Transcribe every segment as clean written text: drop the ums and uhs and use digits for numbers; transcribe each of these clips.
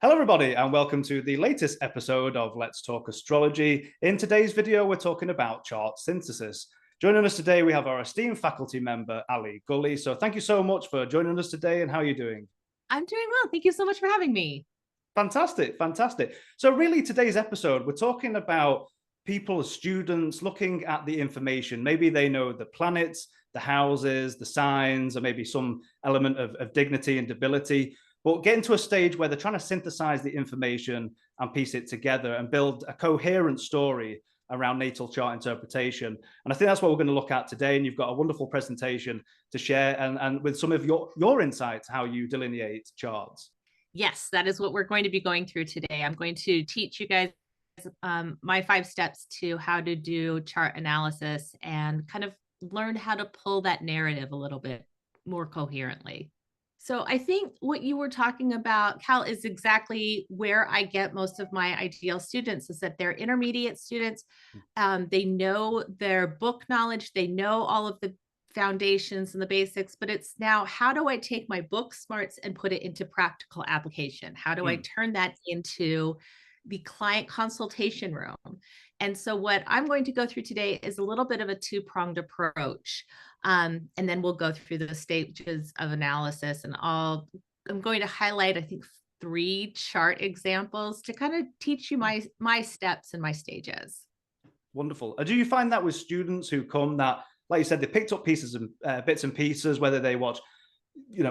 Hello, everybody, and welcome to the latest episode of Let's Talk Astrology. In today's video, we're talking about chart synthesis. Joining us today, we have our esteemed faculty member, Ali Gully. So thank you so much for joining us today, and how are you doing? I'm doing well. Thank you so much for having me. Fantastic, fantastic. So really, today's episode, we're talking about people, students, looking at the information. Maybe they know the planets, the houses, the signs, or maybe some element of dignity and debility, but getting to a stage where they're trying to synthesize the information and piece it together and build a coherent story around natal chart interpretation. And I think that's what we're going to look at today. And you've got a wonderful presentation to share and with some of your insights, how you delineate charts. Yes, that is what we're going to be going through today. I'm going to teach you guys my 5 steps to how to do chart analysis and kind of learn how to pull that narrative a little bit more coherently. So I think what you were talking about, Cal, is exactly where I get most of my ideal students, is that they're intermediate students. They know their book knowledge, they know all of the foundations and the basics, but it's now, how do I take my book smarts and put it into practical application? How do I turn that into the client consultation room? And so what I'm going to go through today is a little bit of a two-pronged approach. And then we'll go through the stages of analysis, and I'm going to highlight, I think, 3 chart examples to kind of teach you my steps and my stages. Wonderful. Do you find that with students who come that, like you said, they picked up pieces and bits and pieces, whether they watch,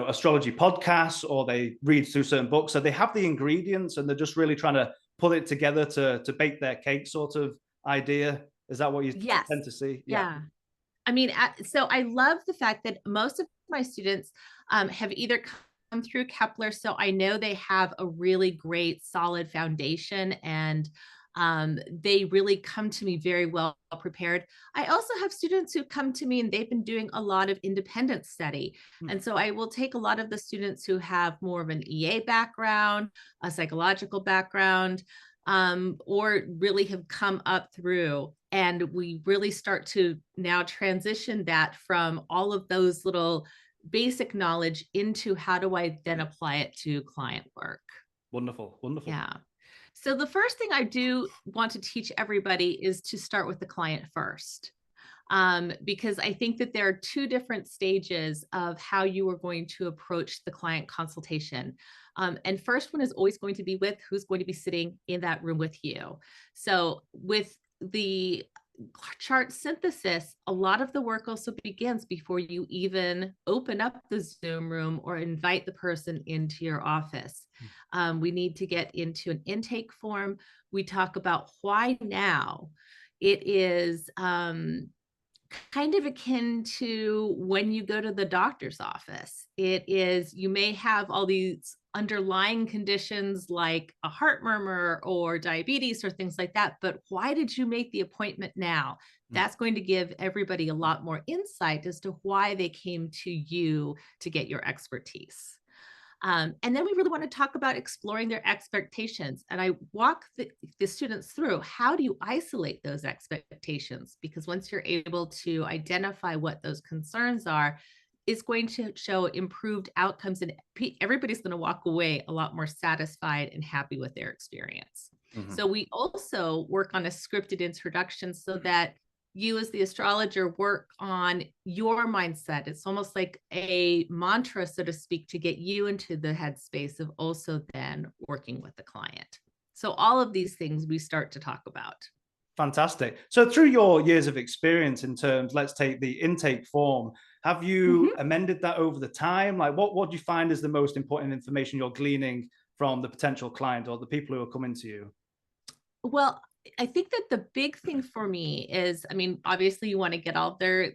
astrology podcasts or they read through certain books, so they have the ingredients and they're just really trying to put it together to bake their cake sort of idea? Is that what you Yes. tend to see? Yeah. I mean, so I love the fact that most of my students have either come through Kepler, so I know they have a really great solid foundation, and they really come to me very well prepared. I also have students who come to me and they've been doing a lot of independent study. And so I will take a lot of the students who have more of an EA background, a psychological background, or really have come up through. And we really start to now transition that from all of those little basic knowledge into how do I then apply it to client work. Wonderful, wonderful. Yeah. So the first thing I do want to teach everybody is to start with the client first. Because I think that there are 2 different stages of how you are going to approach the client consultation. And first one is always going to be with who's going to be sitting in that room with you. So with the chart synthesis, a lot of the work also begins before you even open up the Zoom room or invite the person into your office. We need to get into an intake form. We talk about why now. It is kind of akin to when you go to the doctor's office. It is, you may have all these underlying conditions like a heart murmur or diabetes or things like that, but why did you make the appointment now? That's going to give everybody a lot more insight as to why they came to you to get your expertise. And then we really want to talk about exploring their expectations. And I walk the students through, how do you isolate those expectations? Because once you're able to identify what those concerns are, it's going to show improved outcomes, and everybody's going to walk away a lot more satisfied and happy with their experience. So we also work on a scripted introduction so that you as the astrologer work on your mindset. It's almost like a mantra, so to speak, to get you into the headspace of also then working with the client. So all of these things we start to talk about. Fantastic. So through your years of experience in terms, let's take the intake form, have you amended that over the time? Like what do you find is the most important information you're gleaning from the potential client or the people who are coming to you? Well, I think that the big thing for me is, I mean, obviously you want to get all their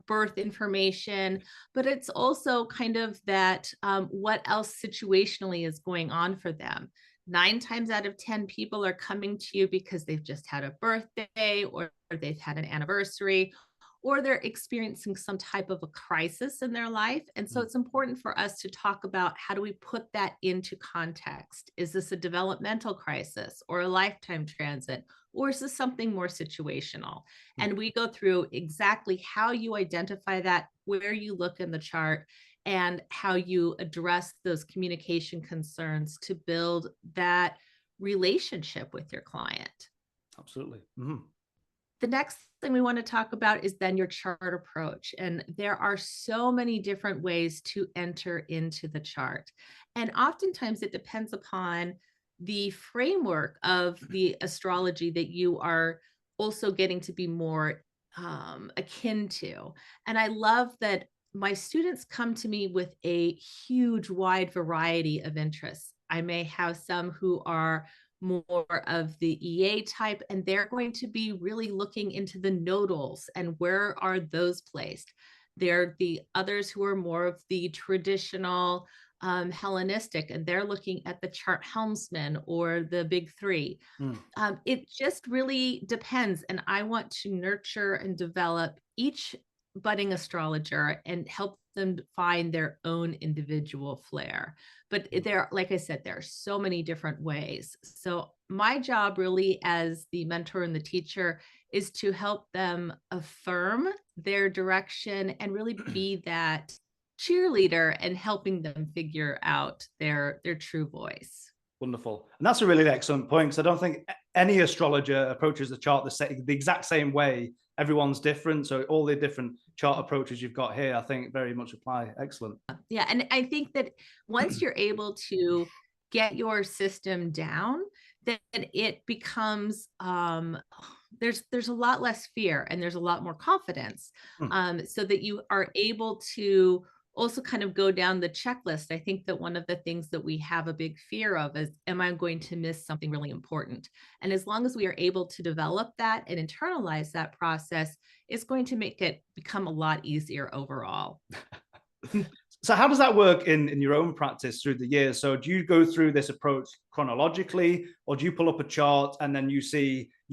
birth information, but it's also kind of that what else situationally is going on for them. 9 times out of 10 people are coming to you because they've just had a birthday or they've had an anniversary, or they're experiencing some type of a crisis in their life. And so it's important for us to talk about, how do we put that into context? Is this a developmental crisis or a lifetime transit? Or is this something more situational? And we go through exactly how you identify that, where you look in the chart, and how you address those communication concerns to build that relationship with your client. Absolutely. Mhm. The next thing we want to talk about is then your chart approach. And there are so many different ways to enter into the chart. And oftentimes it depends upon the framework of the astrology that you are also getting to be more akin to. And I love that my students come to me with a huge, wide variety of interests. I may have some who are more of the EA type, and they're going to be really looking into the nodals and where are those placed. They're the others who are more of the traditional Hellenistic, and they're looking at the chart helmsman or the big three. Mm. It just really depends. And I want to nurture and develop each budding astrologer and help them find their own individual flair. But there, like I said, there are so many different ways. So my job really as the mentor and the teacher is to help them affirm their direction and really be that cheerleader and helping them figure out their true voice. Wonderful. And that's a really excellent point, because I don't think any astrologer approaches the chart the exact same way. Everyone's different. So all the different chart approaches you've got here, I think very much apply. Excellent. Yeah, and I think that once you're able to get your system down, then it becomes there's a lot less fear and there's a lot more confidence, Mm. so that you are able to also kind of go down the checklist. I think that one of the things that we have a big fear of is, am I going to miss something really important? And as long as we are able to develop that and internalize that process, it's going to make it become a lot easier overall. So how does that work in your own practice through the years? So do you go through this approach chronologically, or do you pull up a chart and then you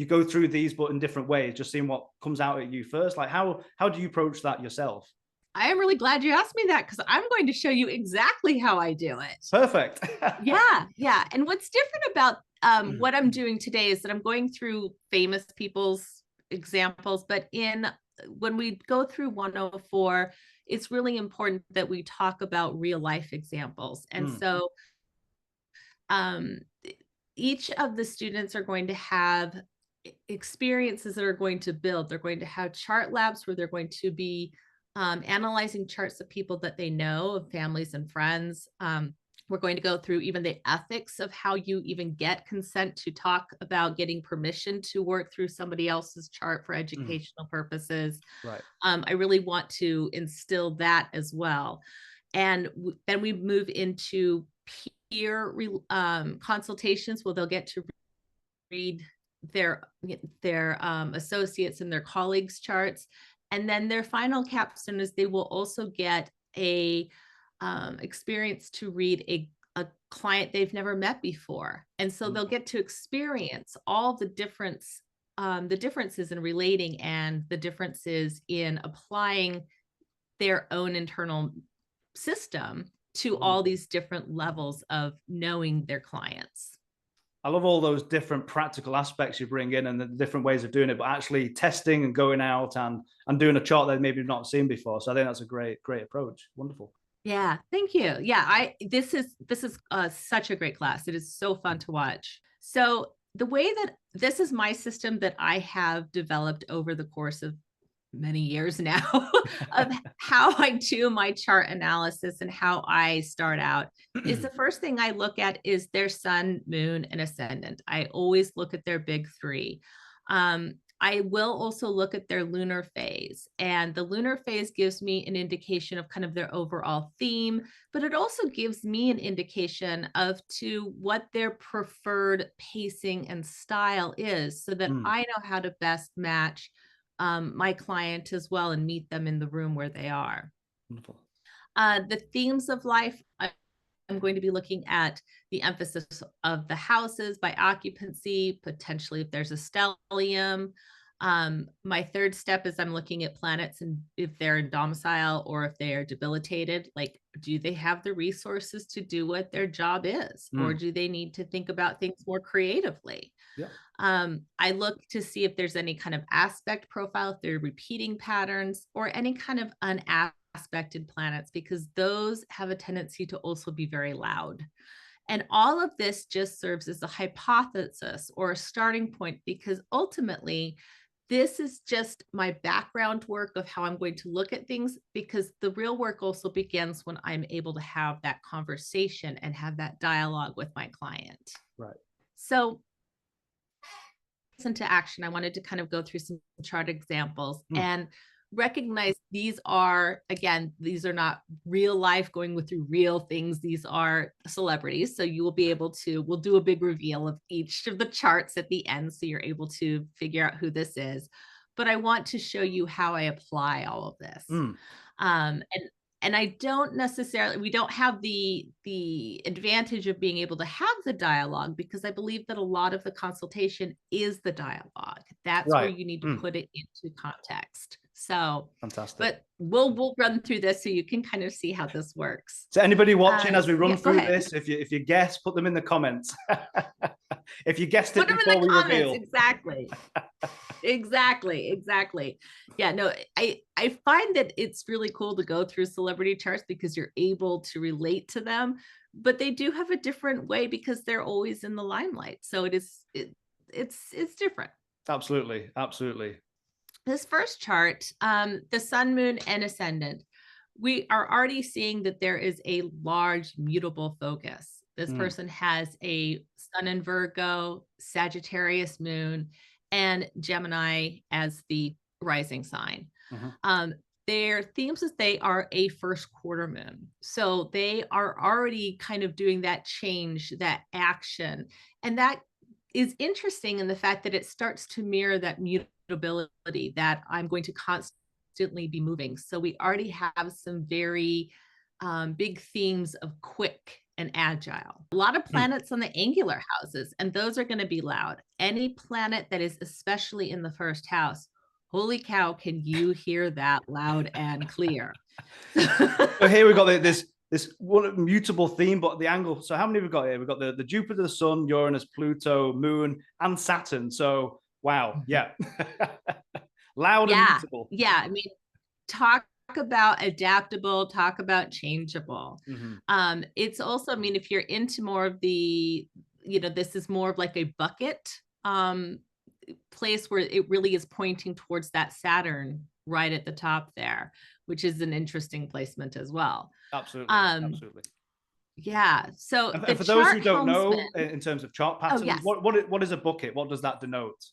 go through these but in different ways, just seeing what comes out at you first? Like how do you approach that yourself? I am really glad you asked me that because I'm going to show you exactly how I do it. Perfect. Yeah, yeah. And what's different about what I'm doing today is that I'm going through famous people's examples, but in when we go through 104, it's really important that we talk about real life examples. And Mm, so um, each of the students are going to have experiences that are going to build. They're going to have chart labs where they're going to be analyzing charts of people that they know, of families and friends. We're going to go through even the ethics of how you even get consent to talk about getting permission to work through somebody else's chart for mm, educational purposes. right. I really want to instill that as well. And then we move into peer consultations where they'll get to read their associates and their colleagues' charts. And then their final capstone is they will also get a experience to read a client they've never met before. And so they'll Wonderful. get to experience all the differences in relating and the differences in applying their own internal system to all Wonderful. these different levels of knowing their clients. I love all those different practical aspects you bring in and the different ways of doing it, but actually testing and going out and doing a chart that maybe not seen before. So I think that's a great approach. Wonderful. Yeah, thank you. Yeah, I this is such a great class. It is so fun to watch. So the way that this is my system that I have developed over the course of many years now of how I do my chart analysis and how I start out is the first thing I look at is their sun, moon, and ascendant. I always look at their big three. I will also look at their lunar phase, and the lunar phase gives me an indication of kind of their overall theme, but it also gives me an indication of to what their preferred pacing and style is so that Mm, I know how to best match my client as well and meet them in the room where they are. wonderful. The themes of life, I'm going to be looking at the emphasis of the houses by occupancy, potentially if there's a stellium. My third step is I'm looking at planets and if they're in domicile or if they are debilitated, like do they have the resources to do what their job is, or Mm, do they need to think about things more creatively? yeah. I look to see if there's any kind of aspect profile, if there are repeating patterns or any kind of aspected planets, because those have a tendency to also be very loud. And all of this just serves as a hypothesis or a starting point, because ultimately, this is just my background work of how I'm going to look at things, because the real work also begins when I'm able to have that conversation and have that dialogue with my client. Right. So, into action, I wanted to kind of go through some chart examples and recognize these are, again, these are not real life going through real things. These are celebrities. So you will be able to, we'll do a big reveal of each of the charts at the end, so you're able to figure out who this is. But I want to show you how I apply all of this. And I don't necessarily, we don't have the advantage of being able to have the dialogue, because I believe that a lot of the consultation is the dialogue. That's where you need to put it into context. So fantastic. But we'll run through this so you can kind of see how this works. So anybody watching as we run through this, if you guess, put them in the comments. If you guessed it before we reveal. Exactly. Exactly. Yeah, no, I find that it's really cool to go through celebrity charts, because you're able to relate to them, but they do have a different way because they're always in the limelight. So it's different. Absolutely. This first chart, the sun, moon, and ascendant, we are already seeing that there is a large mutable focus. This person has a sun in Virgo, Sagittarius moon, and Gemini as the rising sign. Their themes is they are a first quarter moon. So they are already kind of doing that change, that action. And that is interesting in the fact that it starts to mirror that mutability, that I'm going to constantly be moving. So we already have some very big themes of quick and agile. A lot of planets on the angular houses, and those are going to be loud. Any planet that is especially in the first house, holy cow, can you hear that loud and clear? So here we've got this one mutable theme, but the angle. So how many have we got here? We've got the Jupiter, the Sun, Uranus, Pluto, Moon, and Saturn. So wow, yeah. Loud and mutable. Yeah, I mean, talk about adaptable, talk about changeable. It's also, I mean, if you're into more of the, this is more of like a bucket place where it really is pointing towards that Saturn right at the top there, which is an interesting placement as well. Absolutely. Yeah. So and for those who don't know, in terms of chart patterns, what is a bucket? What does that denote?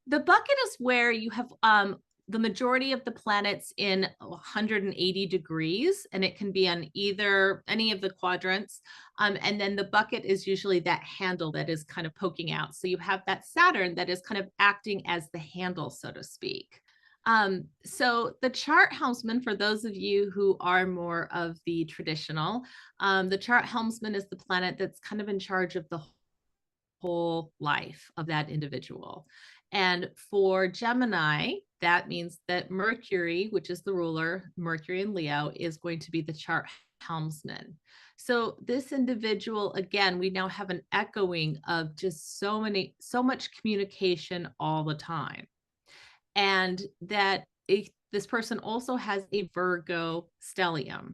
The bucket is where you have the majority of the planets in 180 degrees, and it can be on any of the quadrants. And then the bucket is usually that handle that is kind of poking out. So you have that Saturn that is kind of acting as the handle, so to speak. So the chart helmsman, for those of you who are more of the traditional, the chart helmsman is the planet that's kind of in charge of the whole life of that individual. And for Gemini, that means that Mercury, which is the ruler, Mercury in Leo, is going to be the chart helmsman. So this individual, again, we now have an echoing of just so much communication all the time. And that this person also has a Virgo stellium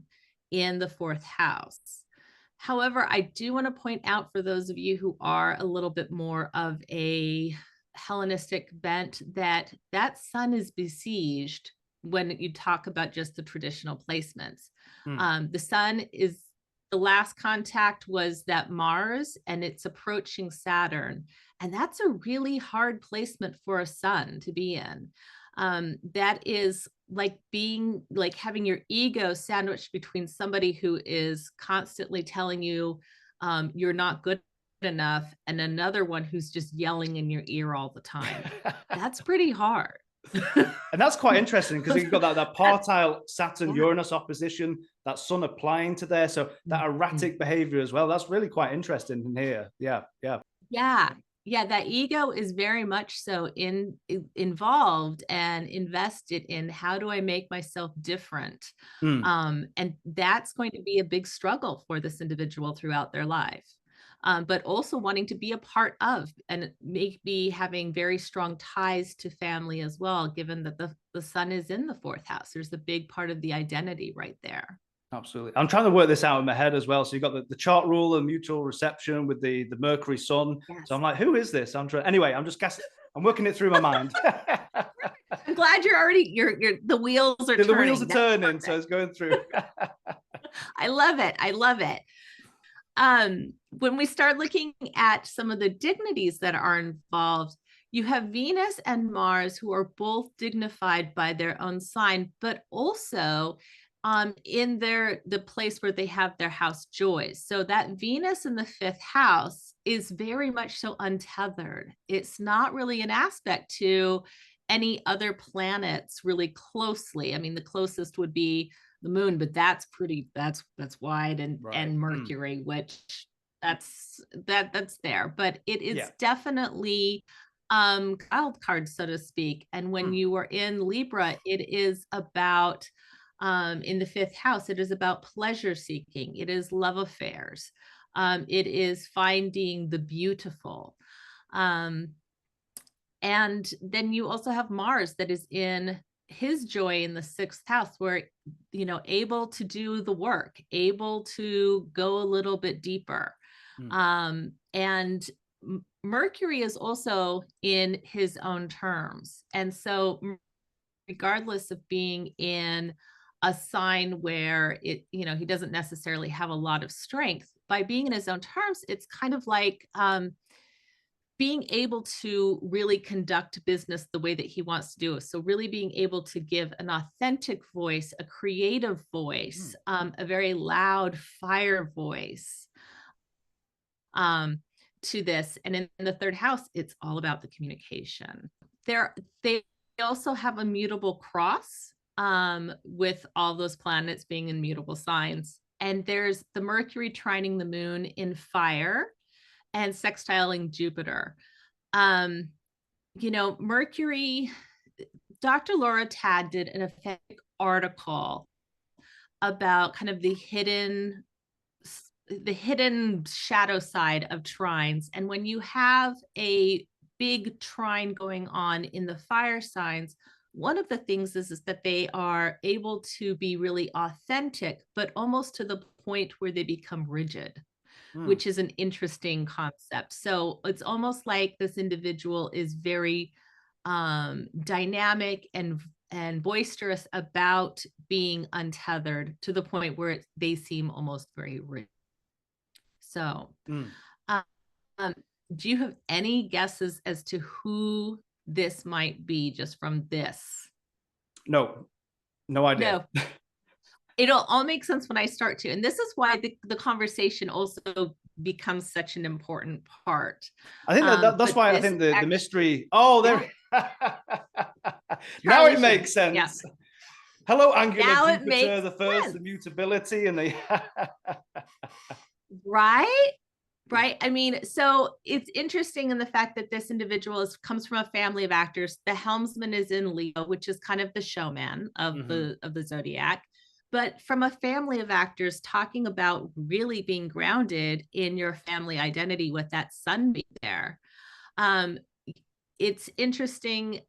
in the 4th house. However, I do want to point out, for those of you who are a little bit more of a Hellenistic bent, that sun is besieged when you talk about just the traditional placements. The sun is, the last contact was that Mars, and it's approaching Saturn. And that's a really hard placement for a sun to be in. That is like having your ego sandwiched between somebody who is constantly telling you you're not good enough, and another one who's just yelling in your ear all the time. That's pretty hard. And that's quite interesting, because you've got that partile Saturn-Uranus opposition, that sun applying to there. So that erratic behavior as well. That's really quite interesting in here. Yeah, that ego is very much so involved and invested in, how do I make myself different? And that's going to be a big struggle for this individual throughout their life. but also wanting to be a part of and maybe having very strong ties to family as well, given that the sun is in the fourth house. There's a big part of the identity right there. Absolutely. I'm trying to work this out in my head as well. So you've got the chart rule and mutual reception with the Mercury sun. Yes. So I'm like, who is this? Anyway, I'm just guessing. I'm working it through my mind. I'm glad you're the wheels are turning. The wheels are turning, so it's going through. I love it. I love it. When we start looking at some of the dignities that are involved, you have Venus and Mars, who are both dignified by their own sign, but also in the place where they have their house joys. So that Venus in the fifth house is very much so untethered. It's not really an aspect to any other planets really closely. I mean, the closest would be the moon, but that's wide, and Right. and Mercury, which that's there, but it is definitely wild card, so to speak. And when you are in Libra, it is about in the fifth house, it is about pleasure seeking, it is love affairs, it is finding the beautiful. And then you also have Mars that is in his joy in the sixth house, where, able to do the work, able to go a little bit deeper. And Mercury is also in his own terms. And so regardless of being in a sign where he doesn't necessarily have a lot of strength, by being in his own terms, it's kind of like being able to really conduct business the way that he wants to do it. So really being able to give an authentic voice, a creative voice, a very loud fire voice to this. And in the third house, it's all about the communication. They also have a mutable cross with all those planets being in mutable signs. And there's the Mercury trining the moon in fire and sextiling Jupiter. Mercury, Dr. Laura Tad did an effective article about kind of the hidden shadow side of trines. And when you have a big trine going on in the fire signs, one of the things is that they are able to be really authentic, but almost to the point where they become rigid, which is an interesting concept. So it's almost like this individual is very dynamic and boisterous about being untethered, to the point where they seem almost very rigid. So do you have any guesses as to who this might be just from this? No idea. No. It'll all make sense when I start to. And this is why the conversation also becomes such an important part. I think that's why I think the mystery. Oh, there. Now it makes sense. Yeah. Hello, angular Jupiter, the first, the mutability, and the. Right. I mean, so it's interesting in the fact that this individual comes from a family of actors. The helmsman is in Leo, which is kind of the showman of the zodiac. But from a family of actors, talking about really being grounded in your family identity with that sun being there. It's interesting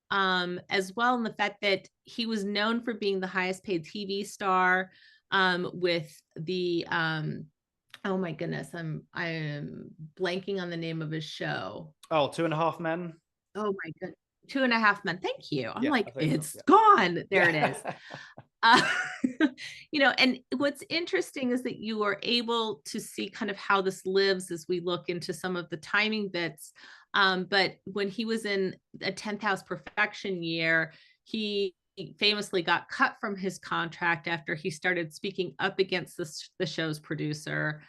as well in the fact that he was known for being the highest paid TV star with the oh my goodness, I'm blanking on the name of his show. Oh, 2.5 Men. Oh my goodness, 2.5 Men. Thank you. I'm it's gone. There it is. And what's interesting is that you are able to see kind of how this lives as we look into some of the timing bits. But when he was in a 10th house perfection year, he famously got cut from his contract after he started speaking up against the show's producer,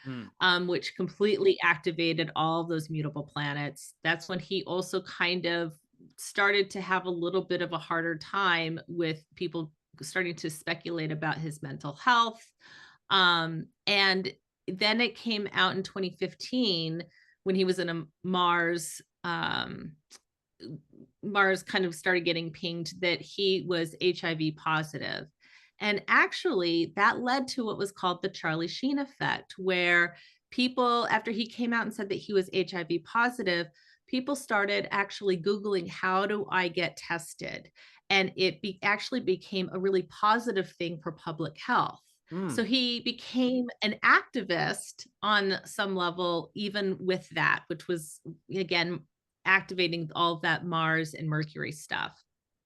which completely activated all of those mutable planets. That's when he also kind of started to have a little bit of a harder time with people starting to speculate about his mental health. And then it came out in 2015 when he was in a Mars kind of started getting pinged that he was HIV positive. And actually that led to what was called the Charlie Sheen effect, where people, after he came out and said that he was HIV positive, people started actually Googling, how do I get tested? And it actually became a really positive thing for public health. So Mm. he became an activist on some level, even with that, which was, again, activating all of that Mars and Mercury stuff.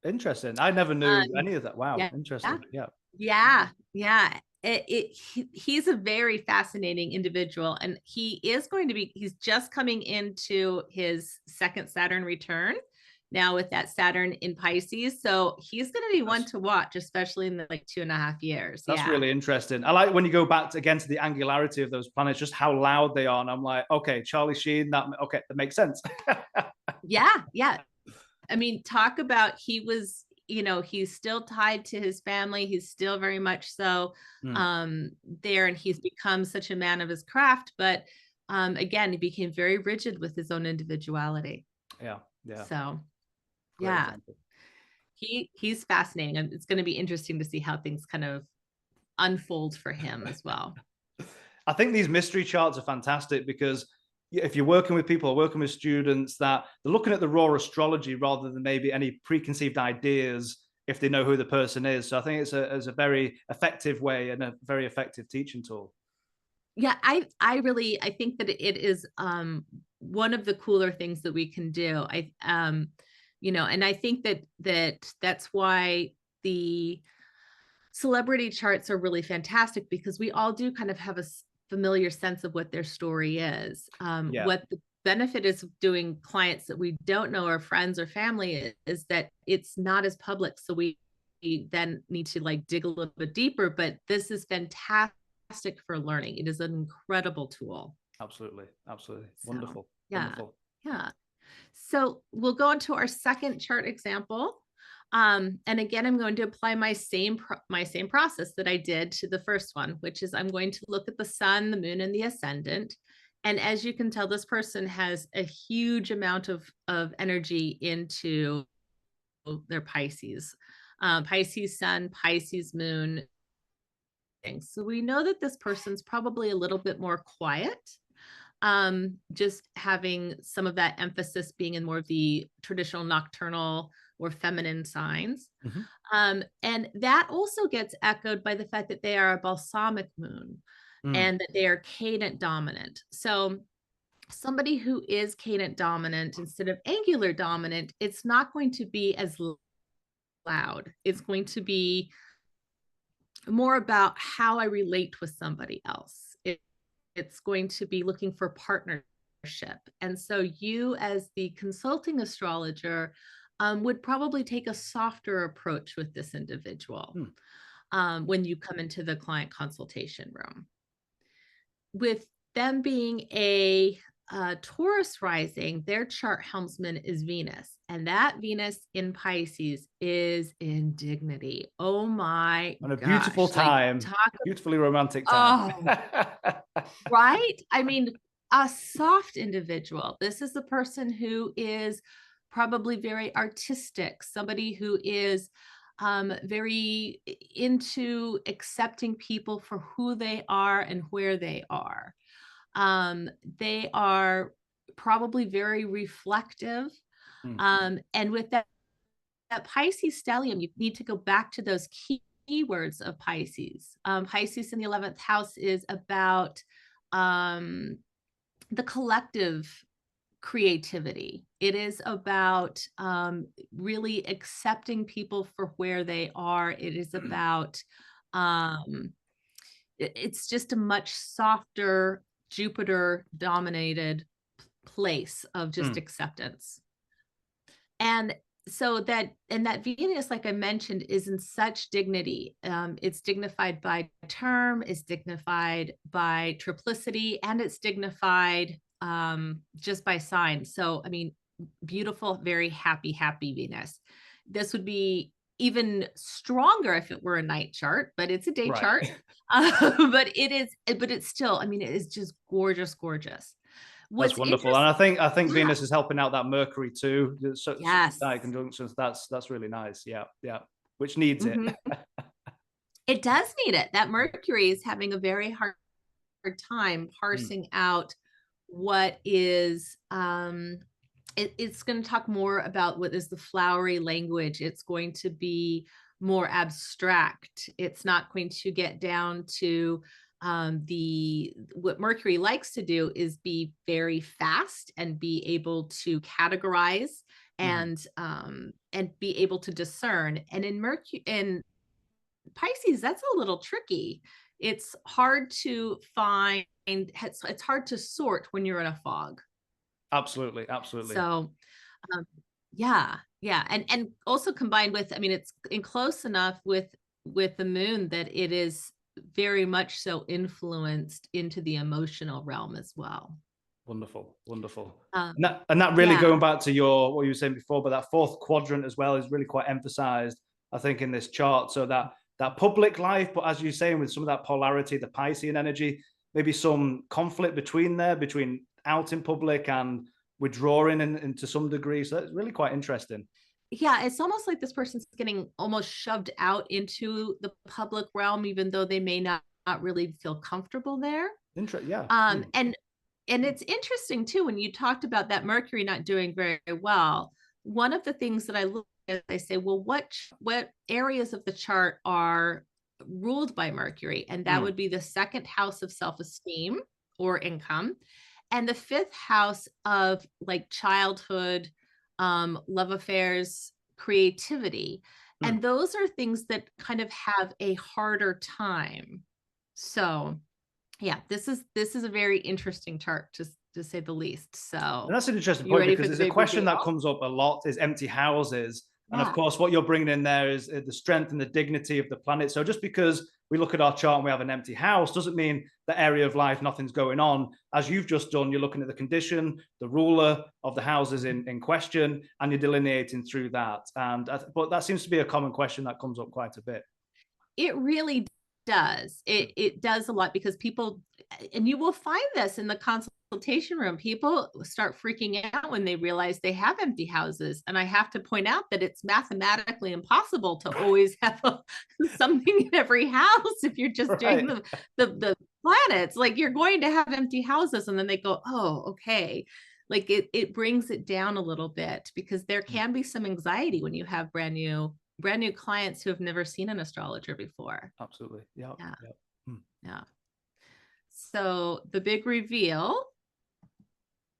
Interesting. I never knew any of that. Wow. Yeah. Interesting. Yeah. Yeah. Yeah. He's a very fascinating individual, and he's just coming into his second Saturn return now with that Saturn in Pisces. So he's going to be one That's, to watch, especially in the like 2.5 years. that's Yeah. really interesting. I like when you go back to, again, to the angularity of those planets, just how loud they are. And I'm like, okay, Charlie Sheen, okay, that makes sense. Yeah. Yeah. I mean, talk about, he's still tied to his family. He's still very much so Mm. there, and he's become such a man of his craft. But again, he became very rigid with his own individuality. Yeah. Yeah. So Great yeah, example. he's fascinating, and it's going to be interesting to see how things kind of unfold for him as well. I think these mystery charts are fantastic because if you're working with people or working with students, that they're looking at the raw astrology rather than maybe any preconceived ideas if they know who the person is. So I think it's a very effective way and a very effective teaching tool. Yeah, I think that it is one of the cooler things that we can do. And I think that's why the celebrity charts are really fantastic, because we all do kind of have a familiar sense of what their story is. Yeah. What the benefit is of doing clients that we don't know, or friends or family, is that it's not as public. So we then need to like dig a little bit deeper, but this is fantastic for learning. It is an incredible tool. Absolutely. Absolutely. So, Wonderful. yeah. Wonderful. Yeah. So we'll go into our second chart example. And again, I'm going to apply my same process that I did to the first one, which is I'm going to look at the sun, the moon, and the ascendant. And as you can tell, this person has a huge amount of energy into their Pisces, Pisces sun, Pisces moon. So we know that this person's probably a little bit more quiet, just having some of that emphasis being in more of the traditional nocturnal or feminine signs. Mm-hmm. And that also gets echoed by the fact that they are a balsamic moon and that they are cadent dominant. So somebody who is cadent dominant instead of angular dominant, it's not going to be as loud. It's going to be more about how I relate with somebody else. It's going to be looking for partnership. And so you, as the consulting astrologer, would probably take a softer approach with this individual when you come into the client consultation room. With them being a Taurus rising, their chart helmsman is Venus. And that Venus in Pisces is in dignity. Oh my And a gosh. beautiful time, beautifully romantic time. Right? I mean, a soft individual. This is the person who is probably very artistic, somebody who is very into accepting people for who they are and where they are. They are probably very reflective. And with that Pisces stellium, you need to go back to those keywords of Pisces. Pisces in the 11th house is about the collective creativity. It is about really accepting people for where they are. It is about, it's just a much softer Jupiter dominated place of just acceptance. And so that Venus, like I mentioned, is in such dignity. It's dignified by term, it's dignified by triplicity, and it's dignified just by sign. So, I mean, beautiful, very happy Venus. This would be even stronger if it were a night chart, but it's a day chart. But it's still, I mean, it is just gorgeous. That's wonderful, and I think Venus is helping out that Mercury too. So yes, conjunctions. That's really nice. Yeah, which needs it. It does need it. That Mercury is having a very hard time Mm. parsing out what is it's going to talk more about what is the flowery language. It's going to be more abstract. It's not going to get down to the what Mercury likes to do is be very fast and be able to categorize Mhm. and be able to discern. And in Mercury in Pisces, that's a little tricky. It's hard to find, it's hard to sort when you're in a fog. Absolutely, absolutely. So, um, yeah, yeah, and also combined with, I mean, it's in close enough with the moon that it is very much so influenced into the emotional realm as well. Wonderful, wonderful. Um, And that really yeah, going back to your what you were saying before, but that fourth quadrant as well is really quite emphasized, I think, in this chart. So that public life, but as you're saying, with some of that polarity, the Piscean energy, maybe some conflict between there, between out in public and withdrawing in to some degree. So that's really quite interesting. yeah, it's almost like this person's getting almost shoved out into the public realm, even though they may not really feel comfortable there. Yeah. Mm. And it's interesting too, when you talked about that Mercury not doing very well. One of the things that I look at, I say, well, what areas of the chart are ruled by Mercury? And that Mm. would be the second house of self-esteem or income, and the fifth house of like childhood, love affairs, creativity. Mm. And those are things that kind of have a harder time. So yeah, this is a very interesting chart, to say the least. And So, that's an interesting you point ready because for the it's a big question reveal? that comes up a lot is empty houses. And of Yeah. course, what you're bringing in there is the strength and the dignity of the planet. So just because we look at our chart and we have an empty house doesn't mean the area of life, nothing's going on. As you've just done, you're looking at the condition, the ruler of the houses in question, and you're delineating through that. But that seems to be a common question that comes up quite a bit. It really does. Mm. It does a lot because people, and you will find this in the consultation room, people start freaking out when they realize they have empty houses. And I have to point out that it's mathematically impossible to always have something in every house if you're just doing Right. the planets. Like, you're going to have empty houses, and then they go, oh, okay. Like, it brings it down a little bit, because there Mm. can be some anxiety when you have brand new clients who have never seen an astrologer before. Absolutely. Yeah. Yeah. Yeah. Mm. Yeah. So the big reveal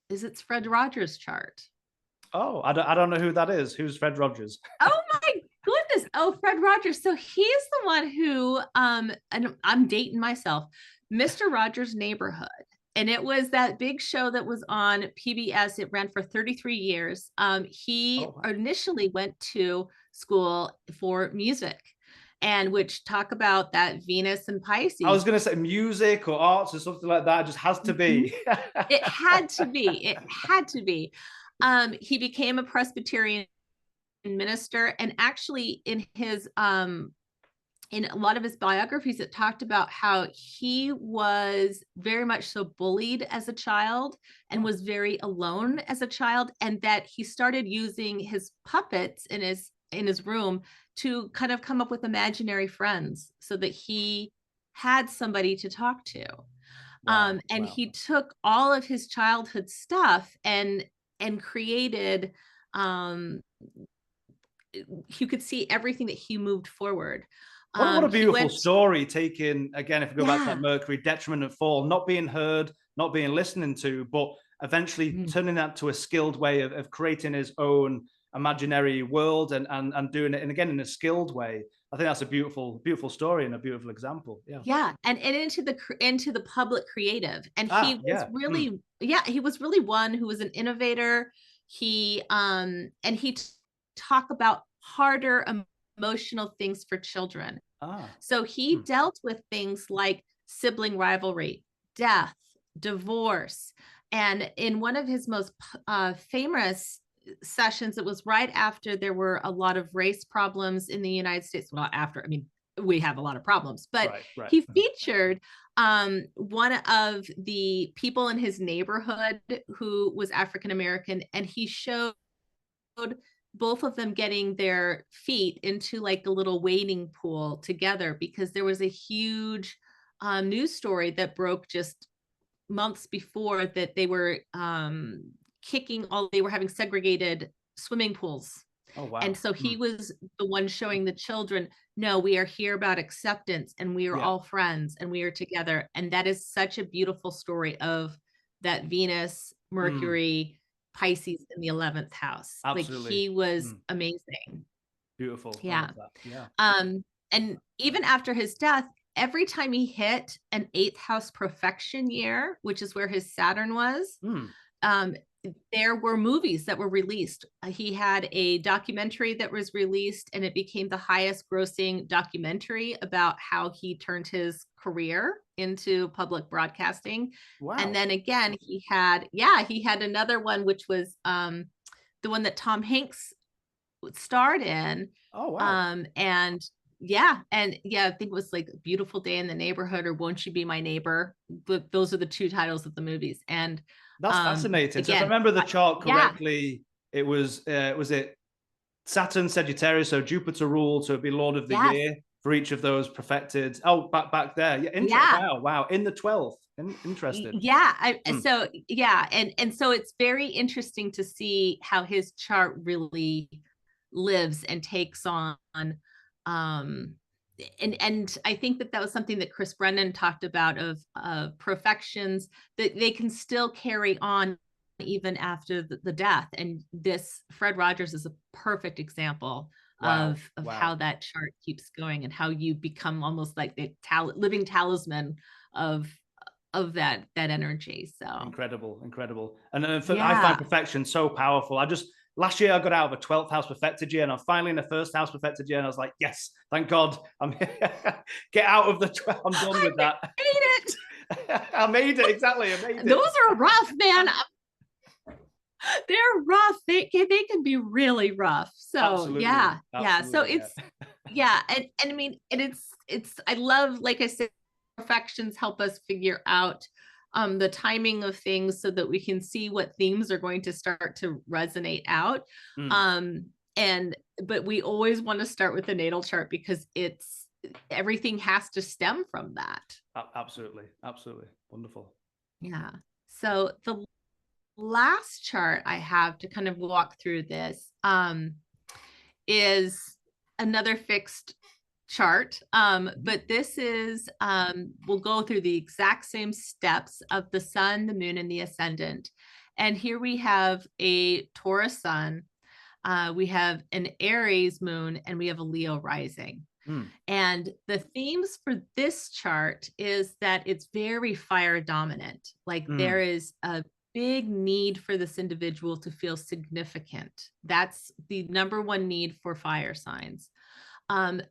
is it's Fred Rogers' chart. Oh, I don't know who that is. Who's Fred Rogers? Oh my goodness. Oh, Fred Rogers. So he's the one who, and I'm dating myself, Mr. Rogers' Neighborhood. And it was that big show that was on PBS. It ran for 33 years. He Oh, wow. initially went to school for music, and which talk about that Venus and I was Pisces. going to say music or arts or something like that. It just has to Mhm. be. It had to be. It had to be. He became a Presbyterian minister, and actually in a lot of his biographies, it talked about how he was very much so bullied as a child and Oh, was very alone as a child, and that he started using his puppets in his room to kind of come up with imaginary friends so that he had somebody to talk to. wow, And wow. he took all of his childhood stuff and created, um you could see everything that he moved forward. What a He beautiful went, story. Taking again, if we go back to that yeah. Mercury detriment and fall, not being heard, not being listened to, but eventually Mm. turning that to a skilled way of creating his own imaginary world and doing it, and again in a skilled way. I think that's a beautiful, beautiful story and a beautiful example. Yeah. Yeah, and into the public creative. And he Ah, was yeah. Mm. really, yeah, he was really one who was an innovator. He and he talk about harder emotional things for children. Ah. So he Mm. dealt with things like sibling rivalry, death, divorce. And in one of his most famous sessions, it was right after there were a lot of race problems in the United States. Well, not after, I mean, we have a lot of problems, but Right. Right. he featured one of the people in his neighborhood who was African American, and he showed both of them getting their feet into like a little wading pool together, because there was a huge news story that broke just months before that they were they were having segregated swimming pools. Oh, wow. And so he was the one showing the children, no, we are here about acceptance and we are Yeah. all friends and we are together. And that is such a beautiful story of that Venus, Mercury, Pisces in the 11th house. Like Absolutely. he was amazing. Beautiful. I Yeah. love that. Yeah. And even after his death, every time he hit an 8th house profection year, which is where his Saturn was, um, there were movies that were released. He had a documentary that was released, and it became the highest grossing documentary about how he turned his career into public broadcasting. Wow. And then again, he had another one, which was the one that Tom Hanks starred in. Oh, wow. I think it was like Beautiful Day in the Neighborhood or Won't You Be My Neighbor. Those are the 2 titles of the movies. And That's fascinating. So if I again, remember the chart yeah, correctly, it was it Saturn, Sagittarius, so Jupiter ruled, so it'd be Lord of the yes, Year for each of those perfected. Oh, back there. Yeah, yeah, wow. In the 12th. Interesting. yeah. And so it's very interesting to see how his chart really lives and takes on. And I think that was something that Chris Brennan talked about of perfections that they can still carry on even after the death. And this Fred Rogers is a perfect example Wow. of Wow. how that chart keeps going and how you become almost like the living talisman of that energy. So Incredible. And I yeah. find perfection so powerful. Last year I got out of a 12th house perfected year, and I'm finally in a 1st house perfected year, and I was like, yes, thank God, I'm get out of the 12. I'm done with that. I made it. I made it, exactly. I made it. Those are rough, man. They're rough. They can be really rough. So Absolutely. yeah. So Absolutely, it's and I mean, it's I love, like I said, perfections help us figure out the timing of things so that we can see what themes are going to start to resonate out. But we always want to start with the natal chart because everything has to stem from that. Absolutely. Wonderful. Yeah. So the last chart I have to kind of walk through this is another fixed chart. But this is, we'll go through the exact same steps of the sun, the moon, and the ascendant. And here we have a Taurus sun, we have an Aries moon, and we have a Leo rising. And the themes for this chart is that it's very fire dominant. Like there is a big need for this individual to feel significant. That's the number one need for fire signs.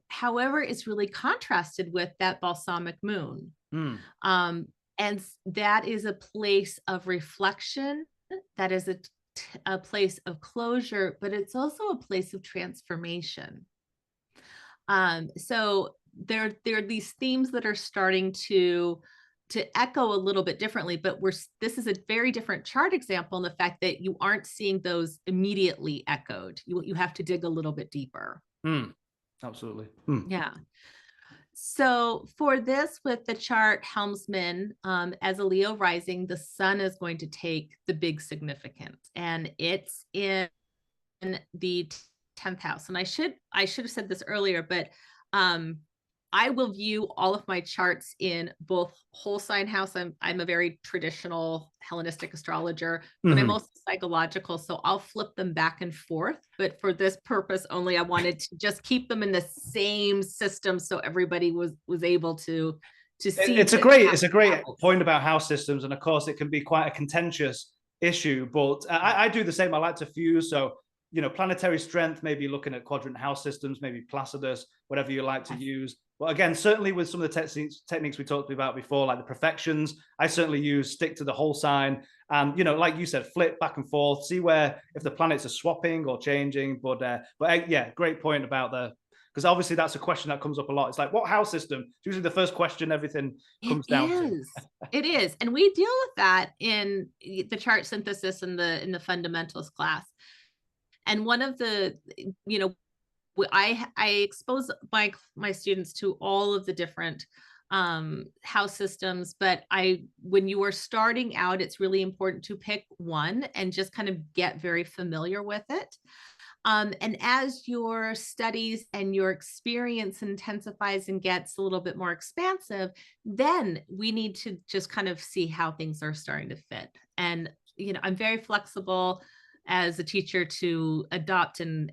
However, it's really contrasted with that balsamic moon. And that is a place of reflection. That is a place of closure, but it's also a place of transformation. So there are these themes that are starting to echo a little bit differently, but this is a very different chart example in the fact that you aren't seeing those immediately echoed. You have to dig a little bit deeper. Absolutely. Yeah. So for this, with the chart helmsman, as a Leo rising, the sun is going to take the big significance, and it's in the 10th house. And I should have said this earlier, but I will view all of my charts in both whole sign house. I'm a very traditional Hellenistic astrologer, but I'm also psychological. So I'll flip them back and forth. But for this purpose only, I wanted to just keep them in the same system so everybody was able to see. It's a great point about house systems. And of course, it can be quite a contentious issue, but I do the same. I like to fuse. So, planetary strength, maybe looking at quadrant house systems, maybe Placidus, whatever you like to use. But again, certainly with some of the techniques we talked about before, like the perfections, I certainly stick to the whole sign. And, like you said, flip back and forth, see where, if the planets are swapping or changing. But yeah, great point about because obviously that's a question that comes up a lot. It's like, what house system? It's usually the first question everything comes down to. It is. And we deal with that in the chart synthesis in the fundamentals class. And one of the, I expose my students to all of the different house systems, but when you are starting out, it's really important to pick one and just kind of get very familiar with it. And as your studies and your experience intensifies and gets a little bit more expansive, then we need to just kind of see how things are starting to fit. And, I'm very flexible as a teacher to adopt and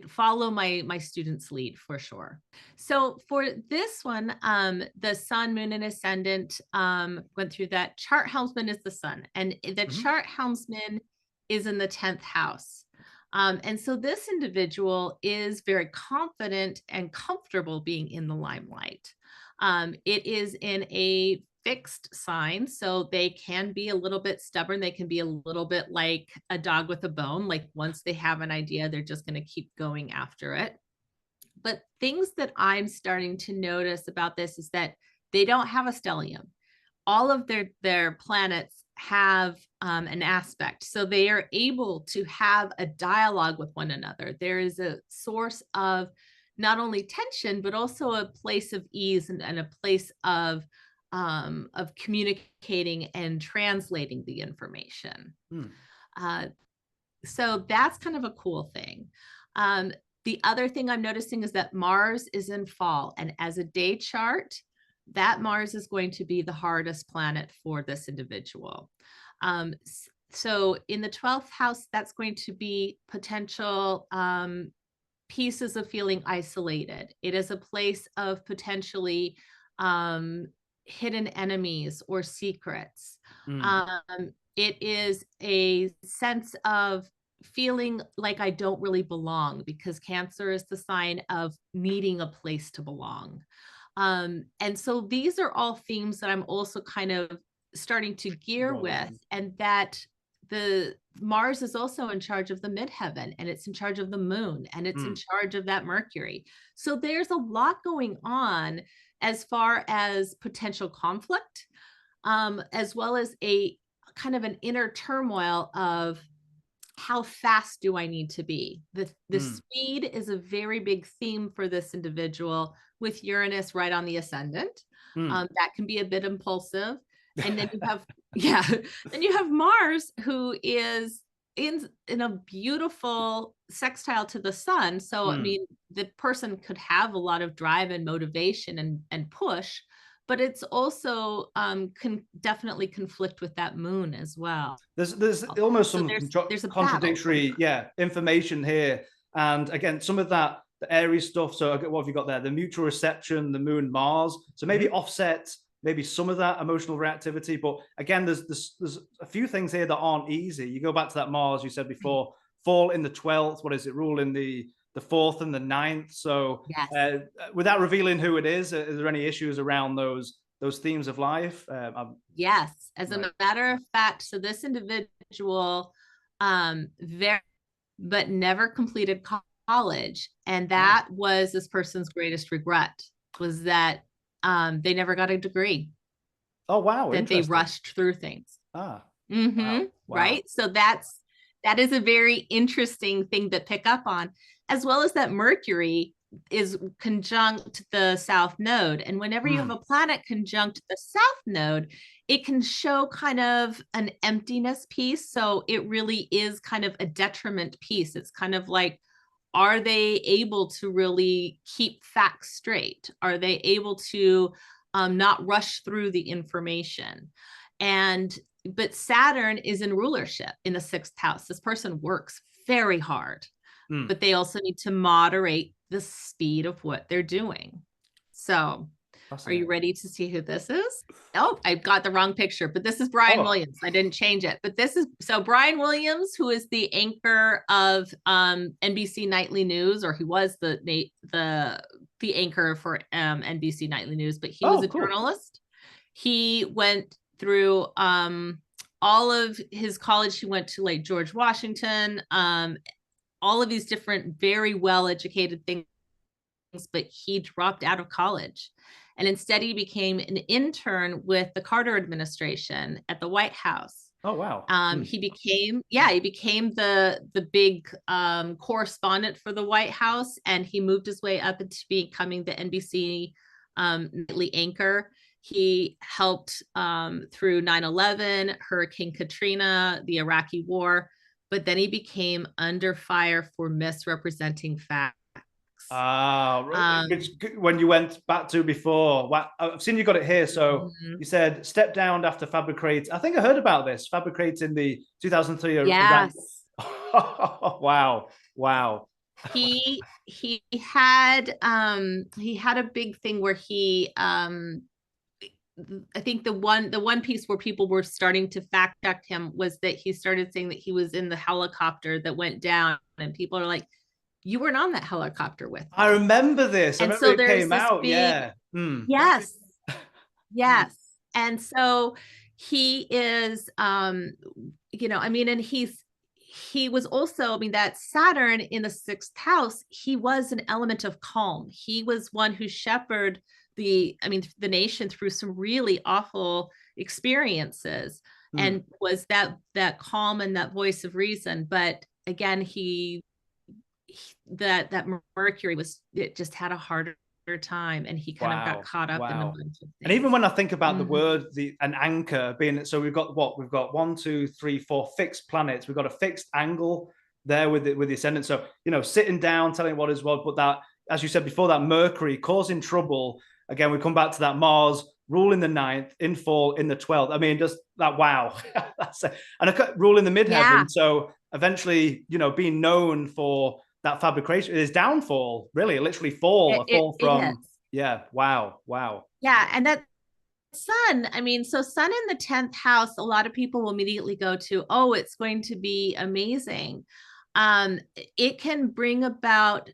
follow my students' lead for sure. So for this one, the sun, moon, and ascendant went through that. Chart helmsman is the sun, and the Mhm. chart helmsman is in the 10th house. And so this individual is very confident and comfortable being in the limelight. It is in a fixed sign, so they can be a little bit stubborn. They can be a little bit like a dog with a bone. Like once they have an idea, they're just going to keep going after it. But things that I'm starting to notice about this is that they don't have a stellium. All of their planets have an aspect. So they are able to have a dialogue with one another. There is a source of not only tension, but also a place of ease and a place of communicating and translating the information. Mm. Uh, so that's kind of a cool thing. The other thing I'm noticing is that Mars is in fall, and as a day chart, that Mars is going to be the hardest planet for this individual. So in the 12th house, that's going to be potential pieces of feeling isolated. It is a place of potentially hidden enemies or secrets. Mm. It is a sense of feeling like I don't really belong, because Cancer is the sign of needing a place to belong. And so these are all themes that I'm also kind of starting to gear Rolling with, in. and that the Mars is also in charge of the midheaven, and it's in charge of the moon, and it's in Mm. charge of that Mercury. So there's a lot going on as far as potential conflict, as well as a kind of an inner turmoil of how fast do I need to be? The Mm. speed is a very big theme for this individual, with Uranus right on the ascendant. Mm. That can be a bit impulsive. And then you have, yeah, then you have Mars, who is in a beautiful sextile to the sun. So, I Mm. mean, the person could have a lot of drive and motivation and push, but it's also can definitely conflict with that moon as well. There's almost So some there's a battle going contradictory, yeah, information here. And again, some of that, the Aries stuff. So what have you got there? The mutual reception, the moon, Mars. So maybe offset, maybe some of that emotional reactivity. But again, there's a few things here that aren't easy. You go back to that Mars you said on. before, fall in the 12th. What is it? Rule in the 4th and the 9th. So Yes. without revealing who it is there any issues around those themes of life? Yes. As Right. a matter of fact, so this individual very but never completed college. And Oh. that was this person's greatest regret, was that they never got a degree, Oh, wow, that they interesting. rushed through things. Ah, wow, Mm-hmm. wow. Right. So that is a very interesting thing to pick up on, as well as that Mercury is conjunct the south node. And whenever you have Mm. a planet conjunct the south node, it can show kind of an emptiness piece. So it really is kind of a detriment piece. It's kind of like, are they able to really keep facts straight? Are they able to not rush through the information? And but Saturn is in rulership in the 6th house. This person works very hard, Mm. but they also need to moderate the speed of what they're doing. So, are you Fascinating. ready to see who this is? Oh, I got the wrong picture, but this is Brian Oh, Williams. I didn't change it, but this is so Brian Williams, who is the anchor of NBC Nightly News, or he was the anchor for NBC Nightly News, but he was oh, a cool. journalist. He went through all of his college. He went to like George Washington, all of these different very well educated things, but he dropped out of college. And instead, he became an intern with the Carter administration at the White House. Oh, wow. Mm. He became the big correspondent for the White House, and he moved his way up into becoming the NBC nightly anchor. He helped through 9/11, Hurricane Katrina, the Iraqi War, but then he became under fire for misrepresenting facts. Which when you went back to before, I've seen you got it here. So you said step down after fabricating. I think I heard about this, fabricating the 2003 Iran. Yes. Wow. Wow. He had a big thing where he I think the one piece where people were starting to fact check him was that he started saying that he was in the helicopter that went down, and people are like, you weren't on that helicopter with me. I remember this. And I remember so it came out. Big, yeah. Yes. Yes. And so he is, you know, I mean, and he was also, I mean, that Saturn in the 6th house, he was an element of calm. He was one who shepherded the nation through some really awful experiences, and was that calm and that voice of reason. But again, that Mercury it just had a harder time, and he kind of got caught up in a bunch of things. And even when I think about the word, an anchor being, so we've got 1, 2, 3, 4 fixed planets. We've got a fixed angle there with the ascendant. So, you know, sitting down, telling what is what, but that, as you said before, that Mercury causing trouble. Again, we come back to that Mars ruling the 9th, in fall in the 12th. I mean, just that, wow. That's it. And a rule in the midheaven. Yeah. So eventually, you know, being known for that fabrication is downfall, really, literally fall from, yeah, wow. Yeah, and that sun, I mean, so sun in the 10th house, a lot of people will immediately go to, oh, it's going to be amazing. It can bring about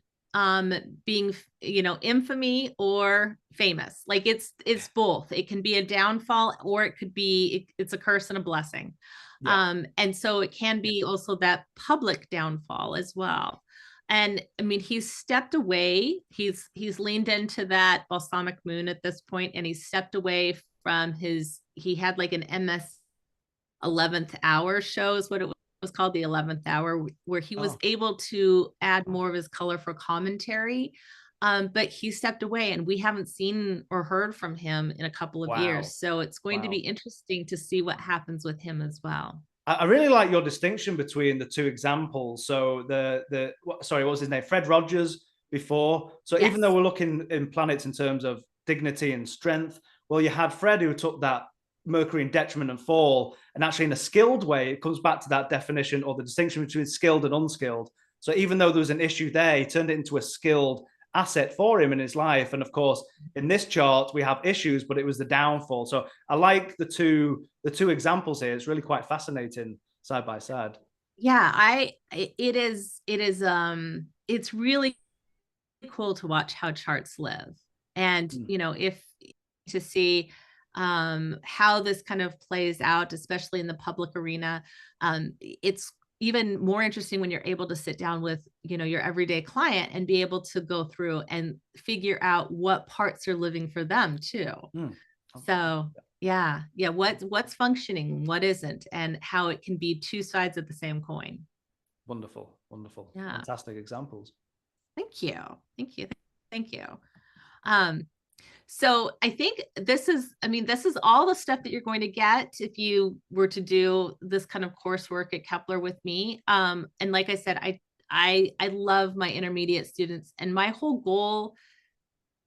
being, you know, infamy or famous. Like it's both. It can be a downfall, or it could be it's a curse and a blessing. Yeah. And so it can be also that public downfall as well. And I mean, he's stepped away. He's leaned into that balsamic moon at this point, and he's stepped away from he had like an MS 11th hour show is what it was called, the 11th hour, where he was able to add more of his colorful commentary. But he stepped away, and we haven't seen or heard from him in a couple of years. So it's going to be interesting to see what happens with him as well. I really like your distinction between the two examples. So what was his name? Fred Rogers before. So yes. Even though we're looking in planets in terms of dignity and strength, well, you had Fred who took that Mercury in detriment and fall, and actually in a skilled way, it comes back to that definition or the distinction between skilled and unskilled. So even though there was an issue there, he turned it into a skilled asset for him in his life. And of course, in this chart, we have issues, but it was the downfall. So I like the two examples here. It's really quite fascinating side by side. Yeah, it's really cool to watch how charts live. And, you know, to see how this kind of plays out, especially in the public arena. It's even more interesting when you're able to sit down with, you know, your everyday client and be able to go through and figure out what parts are living for them too. So yeah. What's functioning, what isn't, and how it can be two sides of the same coin. Wonderful. Yeah. Fantastic examples. Thank you. So I think this is all the stuff that you're going to get if you were to do this kind of coursework at Kepler with me. And like I said, I love my intermediate students, and my whole goal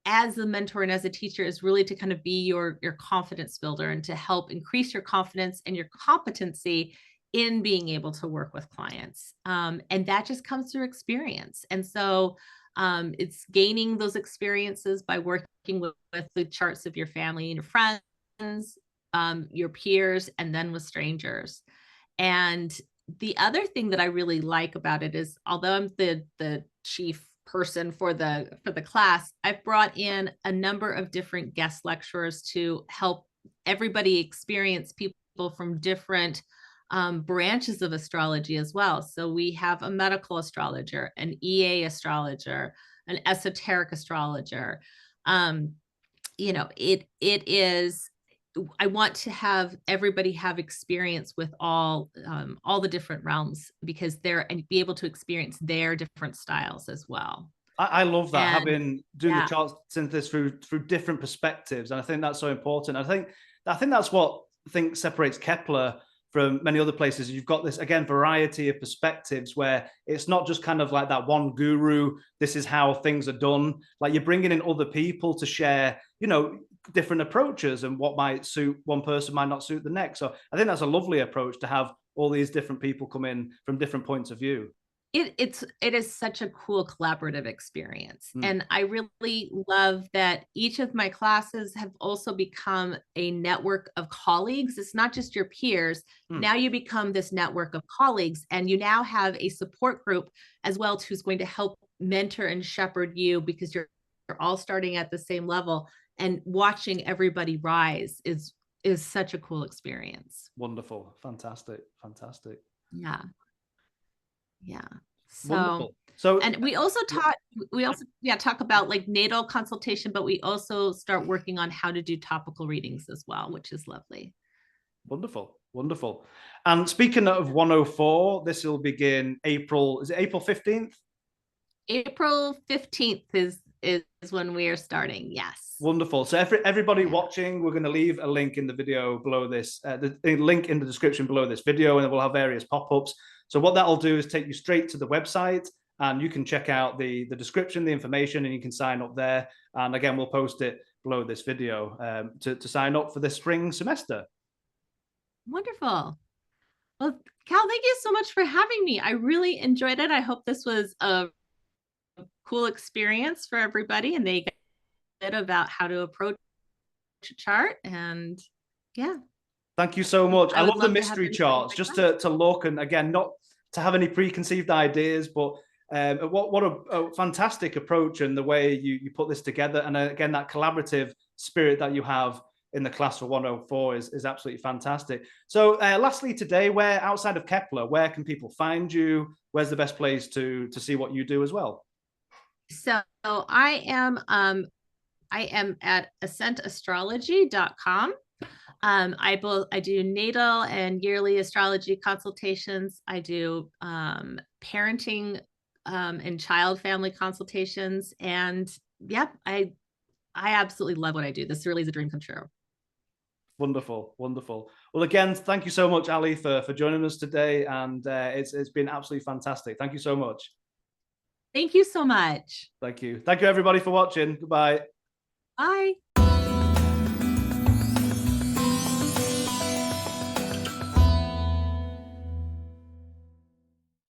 as a mentor and as a teacher is really to kind of be your confidence builder and to help increase your confidence and your competency in being able to work with clients. And that just comes through experience. And so it's gaining those experiences by working with the charts of your family and your friends, your peers, and then with strangers. And the other thing that I really like about it is, although I'm the chief person for the class, I've brought in a number of different guest lecturers to help everybody experience people from different branches of astrology as well. So we have a medical astrologer, an EA astrologer, an esoteric astrologer. You know, it is, I want to have everybody have experience with all the different realms, because and be able to experience their different styles as well. I love that, And having doing the yeah, chart synthesis through different perspectives, and I think that's so important. I think that's what I think separates Kepler from many other places. You've got this again variety of perspectives where it's not just kind of like that one guru. This is how things are done. Like you're bringing in other people to share, different approaches, and what might suit one person might not suit the next. So I think that's a lovely approach to have all these different people come in from different points of view. it is such a cool collaborative experience. Mm, And I really love that each of my classes have also become a network of colleagues. It's not just your peers. mm. Now you become this network of colleagues, and you now have a support group as well who's going to help mentor and shepherd you, because you're all starting at the same level, and watching everybody rise is such a cool experience. Wonderful, fantastic, fantastic, Yeah. Yeah. So, wonderful. So and we also yeah, taught, we also, yeah, talk about like natal consultation, but we also start working on how to do topical readings as well, which is lovely. wonderful, wonderful. And speaking of 104, this will begin April. Is it April 15th? April 15th is when we are starting. Yes. Wonderful. So everybody Yeah. watching, we're going to leave a link in the video below this, the link in the description below this video, and we'll have various pop-ups. So what that'll do is take you straight to the website, and you can check out the description, the information, and you can sign up there. And again, we'll post it below this video to sign up for the spring semester. Wonderful. Well, Cal, thank you so much for having me. I really enjoyed it. I hope this was a cool experience for everybody, and they get a bit about how to approach a chart. And yeah, Thank you so much. I I would love the love to have mystery anybody in charts, my just class. to look, and again, not to have any preconceived ideas, but what a fantastic approach, and the way you put this together. And again, that collaborative spirit that you have in the class for 104 is absolutely fantastic. So lastly today, where outside of Kepler, where can people find you? Where's the best place to see what you do as well? So I am at ascentastrology.com. I do natal and yearly astrology consultations. I do parenting and child family consultations. And yep, I absolutely love what I do. This really is a dream come true. Wonderful, wonderful. Well, again, thank you so much, Ali, for joining us today, and it's been absolutely fantastic. Thank you so much. Thank you so much. Thank you, everybody, for watching. Goodbye. Bye.